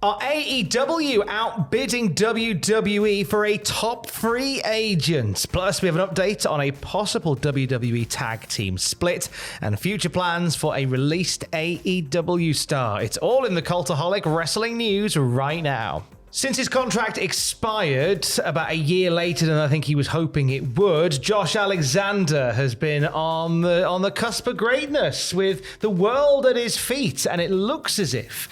Are AEW outbidding WWE for a top free agent? Plus, we have an update on a possible WWE tag team split and future plans for a released AEW star. It's all in the Cultaholic Wrestling news right now. Since his contract expired about a year later than I think he was hoping it would, Josh Alexander has been on the cusp of greatness with the world at his feet, and it looks as if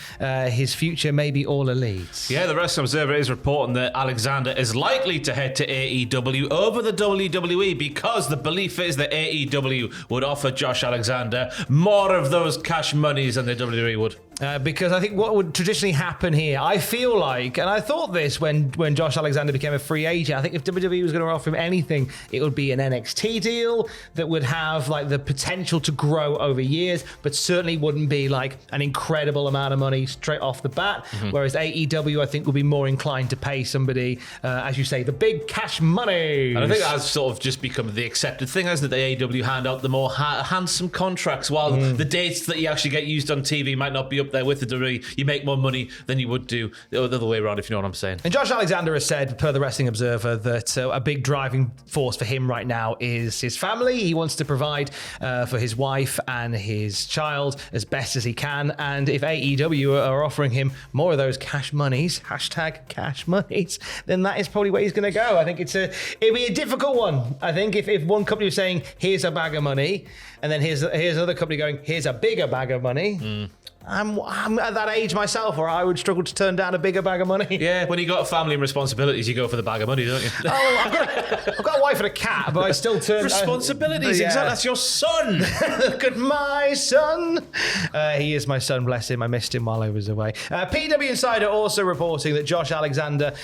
his future may be all elite. Yeah, the Wrestling Observer is reporting that Alexander is likely to head to AEW over the WWE because the belief is that AEW would offer Josh Alexander more of those cash monies than the WWE would. Because I think what would traditionally happen here, I feel like, and I thought this when Josh Alexander became a free agent, I think if WWE was going to offer him anything, it would be an NXT deal that would have like the potential to grow over years, but certainly wouldn't be like an incredible amount of money straight off the bat. Mm-hmm. Whereas AEW, I think, would be more inclined to pay somebody, as you say, the big cash money. And I think that's sort of just become the accepted thing, hasn't it? The AEW hand out the more handsome contracts, while the dates that you actually get used on TV might not be up there with the WWE. You make more money than you would do the other way around, if you know what I'm saying. And Josh Alexander has said, per the Wrestling Observer, that a big driving force for him right now is his family. He wants to provide for his wife and his child as best as he can. And if AEW are offering him more of those cash monies, hashtag cash monies, then that is probably where he's going to go. I think it'd be a difficult one. I think if one company was saying, here's a bag of money, and then here's another company going, here's a bigger bag of money. I'm at that age myself where I would struggle to turn down a bigger bag of money. Yeah, when you got a family and responsibilities, you go for the bag of money, don't you? I've got a wife and a cat, but I still turn... Responsibilities, exactly. That's your son. Look at my son. He is my son, bless him. I missed him while I was away. PW Insider also reporting that Josh Alexander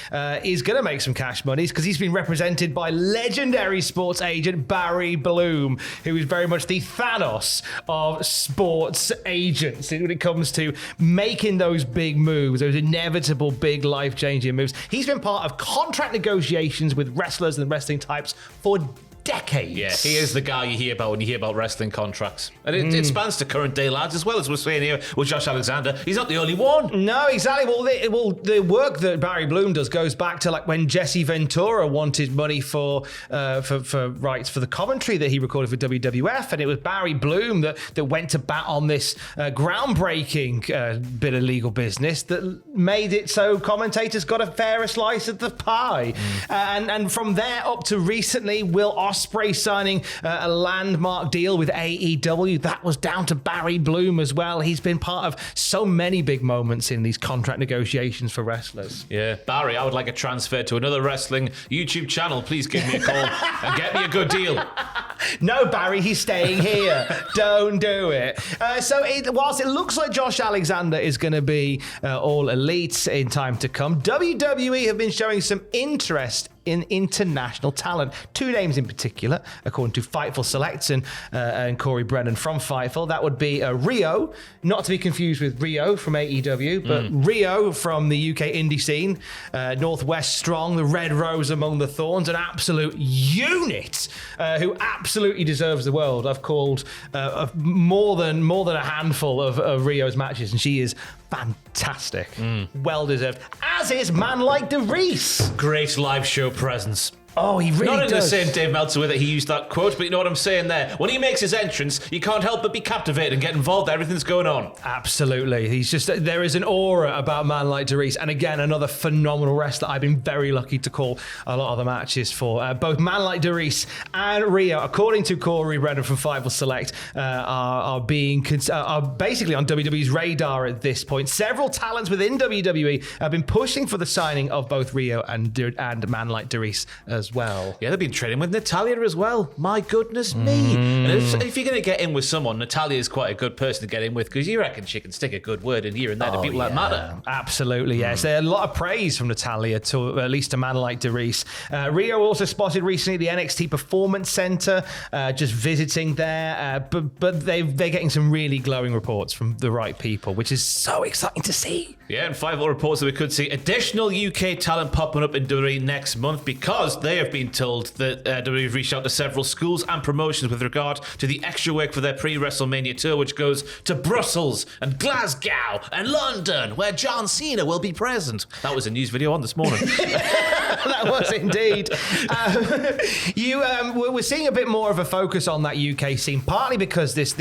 is going to make some cash monies because he's been represented by legendary sports agent Barry Bloom, who is very much the Thanos of sports agents when it comes to making those big moves, those inevitable big life-changing moves. He's been part of contract negotiations with wrestlers and wrestling types for decades. Yeah, he is the guy you hear about when you hear about wrestling contracts. And it spans to current day lads as well, as we're saying here with Josh Alexander. He's not the only one. No, exactly. Well, the work that Barry Bloom does goes back to like when Jesse Ventura wanted money for rights for the commentary that he recorded for WWF, and it was Barry Bloom that went to bat on this groundbreaking bit of legal business that made it so commentators got a fairer slice of the pie. And from there up to recently, Will Ospreay signing a landmark deal with AEW. That was down to Barry Bloom as well. He's been part of so many big moments in these contract negotiations for wrestlers. Yeah, Barry, I would like a transfer to another wrestling YouTube channel. Please give me a call and get me a good deal. No, Barry, he's staying here. Don't do it. Whilst it looks like Josh Alexander is going to be all elite in time to come, WWE have been showing some interest in international talent. Two names in particular, according to Fightful Select and Corey Brennan from Fightful. That would be Rio, not to be confused with Rio from AEW, but Rio from the UK indie scene, Northwest Strong, the Red Rose among the Thorns, an absolute unit who absolutely deserves the world. I've called more than a handful of Rio's matches, and she is fantastic. Well deserved. As is man like DeReiss. Great live show presence. Oh, he really does. Not in the same Dave Meltzer way that he used that quote, but you know what I'm saying there. When he makes his entrance, you can't help but be captivated and get involved in everything that's going on. Absolutely. There is an aura about man like DeReiss. And again, another phenomenal wrestler. I've been very lucky to call a lot of the matches for. Both man like DeReiss and Rio, according to Corey Brennan from Fightful Select, are basically on WWE's radar at this point. Several talents within WWE have been pushing for the signing of both Rio and man like DeReiss as well. Yeah, they've been training with Natalya as well. My goodness me. And if you're going to get in with someone, Natalya is quite a good person to get in with because you reckon she can stick a good word in here and there to people that matter. Absolutely, yes. There's a lot of praise from Natalya to at least a man like DeReiss. Rio also spotted recently the NXT Performance Center, just visiting there. But they're getting some really glowing reports from the right people, which is so exciting to see. Yeah, and Fightful reports that we could see additional UK talent popping up in WWE next month because they have been told that WWE've reached out to several schools and promotions with regard to the extra work for their pre-WrestleMania tour, which goes to Brussels and Glasgow and London, where John Cena will be present. That was a news video on this morning. That was indeed. We're seeing a bit more of a focus on that UK scene, partly because this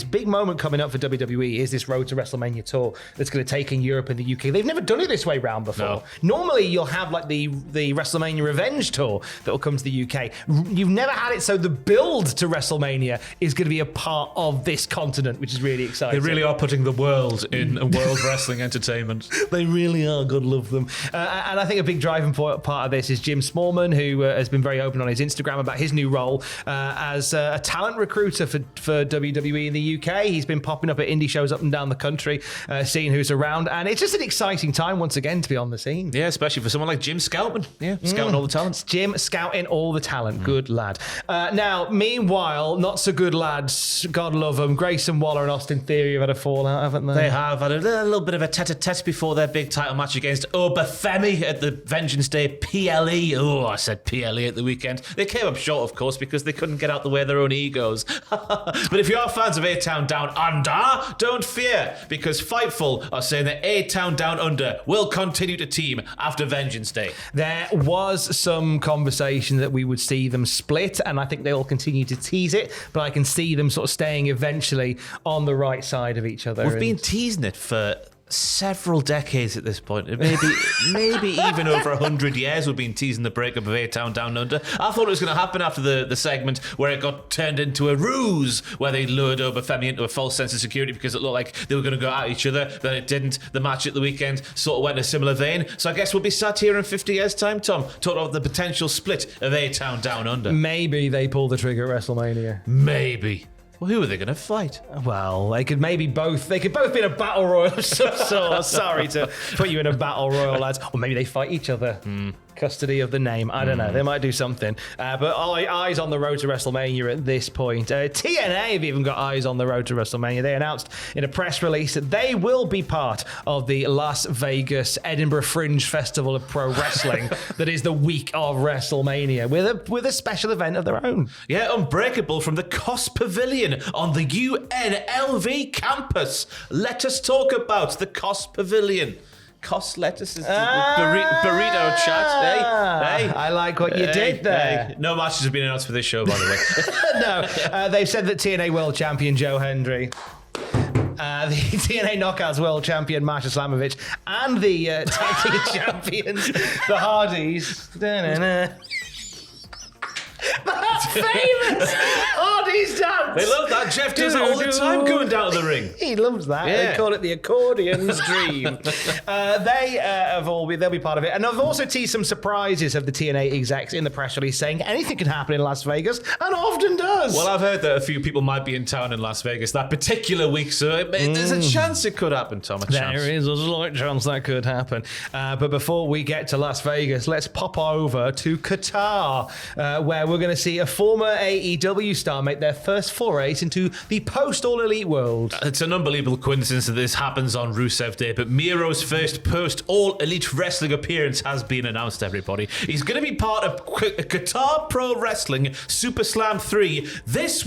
big moment coming up for WWE is this Road to WrestleMania tour that's going to take in Europe and the UK. They've never done it this way round before. No. Normally, you'll have like the WrestleMania Revenge tour that will come to the UK. You've never had it, so the build to WrestleMania is going to be a part of this continent, which is really exciting. They really are putting the world in a world wrestling entertainment. They really are. God love them. And I think a big driving part of this is Jim Smallman, who has been very open on his Instagram about his new role as a talent recruiter for WWE in the UK. He's been popping up at indie shows up and down the country, seeing who's around. And it's just an exciting time once again to be on the scene. Yeah, especially for someone like Jim Scoutman. Yeah, scouting all the talent. Jim scouting all the talent. Good lad. Now, meanwhile, not so good lads, God love them, Grayson Waller and Austin Theory have had a fallout, haven't they? They have had a little bit of a tete-a-tete before their big title match against Obafemi at the Vengeance Day PLE. Oh, I said PLE at the weekend. They came up short, of course, because they couldn't get out the way of their own egos. But if you are fans of A-Town Down Under, don't fear, because Fightful are saying that A-Town Down Under will continue to team after Vengeance Day. There was some conversation that we would see them split, and I think they will continue to tease it, but I can see them sort of staying eventually on the right side of each other. We've been teasing it for several decades at this point. Maybe even over 100 years we've been teasing the breakup of A-Town Down Under. I thought it was going to happen after the segment where it got turned into a ruse, where they lured Obafemi into a false sense of security because it looked like they were going to go at each other. Then it didn't. The match at the weekend sort of went in a similar vein. So I guess we'll be sat here in 50 years' time, Tom, talking about the potential split of A-Town Down Under. Maybe they pull the trigger at WrestleMania. Maybe. Well, who are they going to fight? Well, they could both be in a battle royal of some sort. Sorry to put you in a battle royal, lads. Or maybe they fight each other. Custody of the name. I don't know. They might do something. But eyes on the road to WrestleMania at this point. TNA have even got eyes on the road to WrestleMania. They announced in a press release that they will be part of the Las Vegas Edinburgh Fringe Festival of Pro Wrestling that is the week of WrestleMania with a special event of their own. Yeah, Unbreakable from the Cos Pavilion on the UNLV campus. Let us talk about the Cos Pavilion. Cos lettuce is the burrito chat. Hey. I like what you did there. Hey. No matches have been announced for this show, by the way. No, they've said that TNA World Champion Joe Hendry, the TNA Knockouts World Champion Marsha Slamovich, and the Tag Team Champions, the Hardys. That's famous! Hardy's dance! They love that. Jeff does it all the time going down to the ring. He loves that. Yeah. They call it the accordion's dream. They'll be part of it. And I've also teased some surprises of the TNA execs in the press release saying anything can happen in Las Vegas, and often does. Well, I've heard that a few people might be in town in Las Vegas that particular week, so there's a chance it could happen, Tom. There is a slight chance that could happen. But before we get to Las Vegas, let's pop over to Qatar, where we're going to see a former AEW star make their first forays into the post-All Elite world. It's an unbelievable coincidence that this happens on Rusev Day, but Miro's first post-All Elite Wrestling appearance has been announced, everybody. He's going to be part of Qatar Pro Wrestling Super Slam 3 this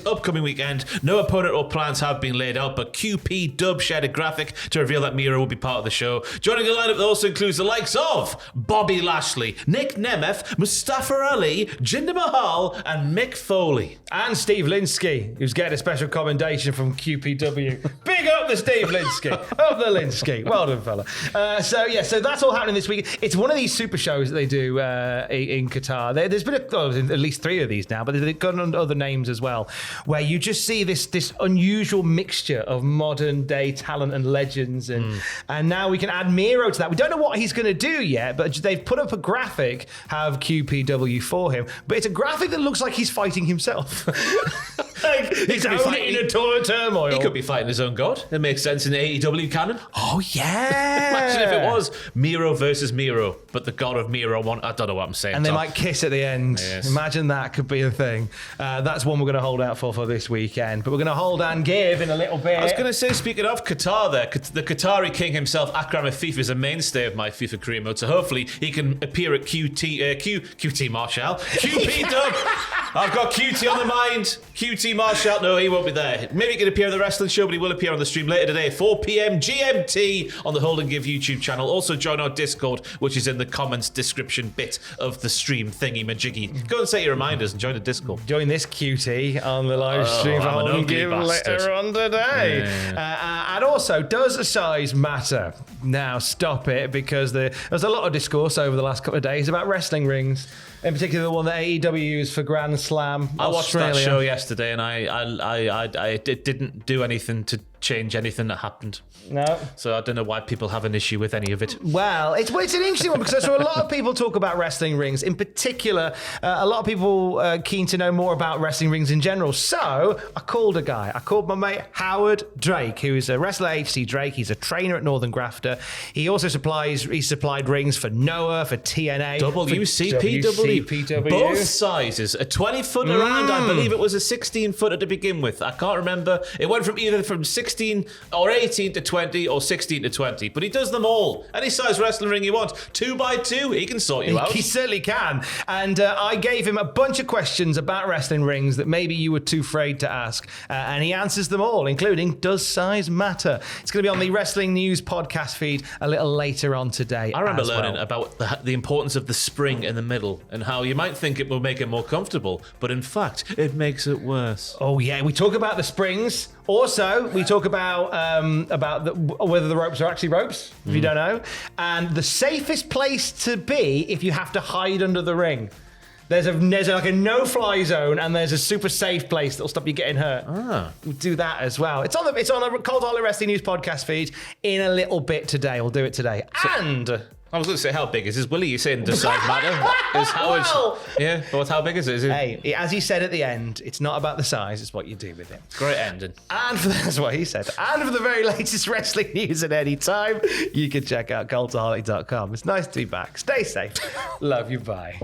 upcoming weekend. No opponent or plans have been laid out, but QP Dub shared a graphic to reveal that Miro will be part of the show. Joining the lineup that also includes the likes of Bobby Lashley, Nick Nemeth, Mustafa Ali, Jinder Mahal, and Mick Foley. And Steve Linsky, who's getting a special commendation from QPW. Big up the Steve Linsky. Up the Linsky. Well done, fella. So that's all happening this week. It's one of these super shows that they do in Qatar. There's been at least 3 of these now, but they've got other names as well, where you just see this unusual mixture of modern day talent and legends. And now we can add Miro to that. We don't know what he's going to do yet, but they've put up a graphic, have QPW for him. But it's a graphic that looks like he's fighting himself. He's only in a total turmoil. He could be fighting his own god. That makes sense in the AEW canon. Oh, yeah. Imagine if it was Miro versus Miro, but the god of Miro won. I don't know what I'm saying. And they might kiss at the end. Yes. Imagine that could be a thing. That's one we're going to hold out for this weekend. But we're going to hold and give in a little bit. I was going to say, speaking of Qatar there, the Qatari king himself, Akram Afif, is a mainstay of my FIFA career mode, so hopefully he can appear at QT Marshall. QP Dub! I've got QT on the mind. QT Marshall, no, he won't be there. Maybe he can appear on the wrestling show, but he will appear on the stream later today, 4 p.m. GMT on the Hold and Give YouTube channel. Also join our Discord, which is in the comments description bit of the stream thingy-majiggy. Go and set your reminders and join the Discord. Join this cutie on the live stream for I'm an Hold and ugly Give bastard. later on today. And also, does size matter? Now, stop it, because there's a lot of discourse over the last couple of days about wrestling rings. In particular, the one that AEW used for Grand Slam. I watched Australia. that show yesterday, and I didn't do anything to change anything that happened. No. So I don't know why people have an issue with any of it. Well, it's an interesting one, because so a lot of people talk about wrestling rings. In particular, a lot of people keen to know more about wrestling rings in general. So I called a guy. I called my mate Howard Drake, who is a wrestler at HC Drake. He's a trainer at Northern Grafter. He also supplied rings for Noah, for TNA, WCPW. Both sizes. A 20-footer and I believe it was a 16-footer to begin with. I can't remember. It went from either from 16 or 18 to 20 or 16 to 20. But he does them all. Any size wrestling ring you want. 2x2, he can sort you out. He certainly can. And I gave him a bunch of questions about wrestling rings that maybe you were too afraid to ask. And he answers them all, including, does size matter? It's going to be on the Wrestling News podcast feed a little later on today. I remember learning about the importance of the spring in the middle and how you might think it will make it more comfortable, but in fact, it makes it worse. Oh, yeah. We talk about the springs. Also, we talk about whether the ropes are actually ropes, if you don't know, and the safest place to be if you have to hide under the ring. There's like a no-fly zone, and there's a super safe place that'll stop you getting hurt. We'll do that as well. It's on a Cultaholic Wrestling News podcast feed in a little bit today. We'll do it today. And I was going to say, how big is his willy? You're saying does size matter? Yeah, but how big is it? Hey, as he said at the end, it's not about the size, it's what you do with it. Great ending. And that's what he said. And for the very latest wrestling news at any time, you can check out cultaholic.com. It's nice to be back. Stay safe. Love you. Bye.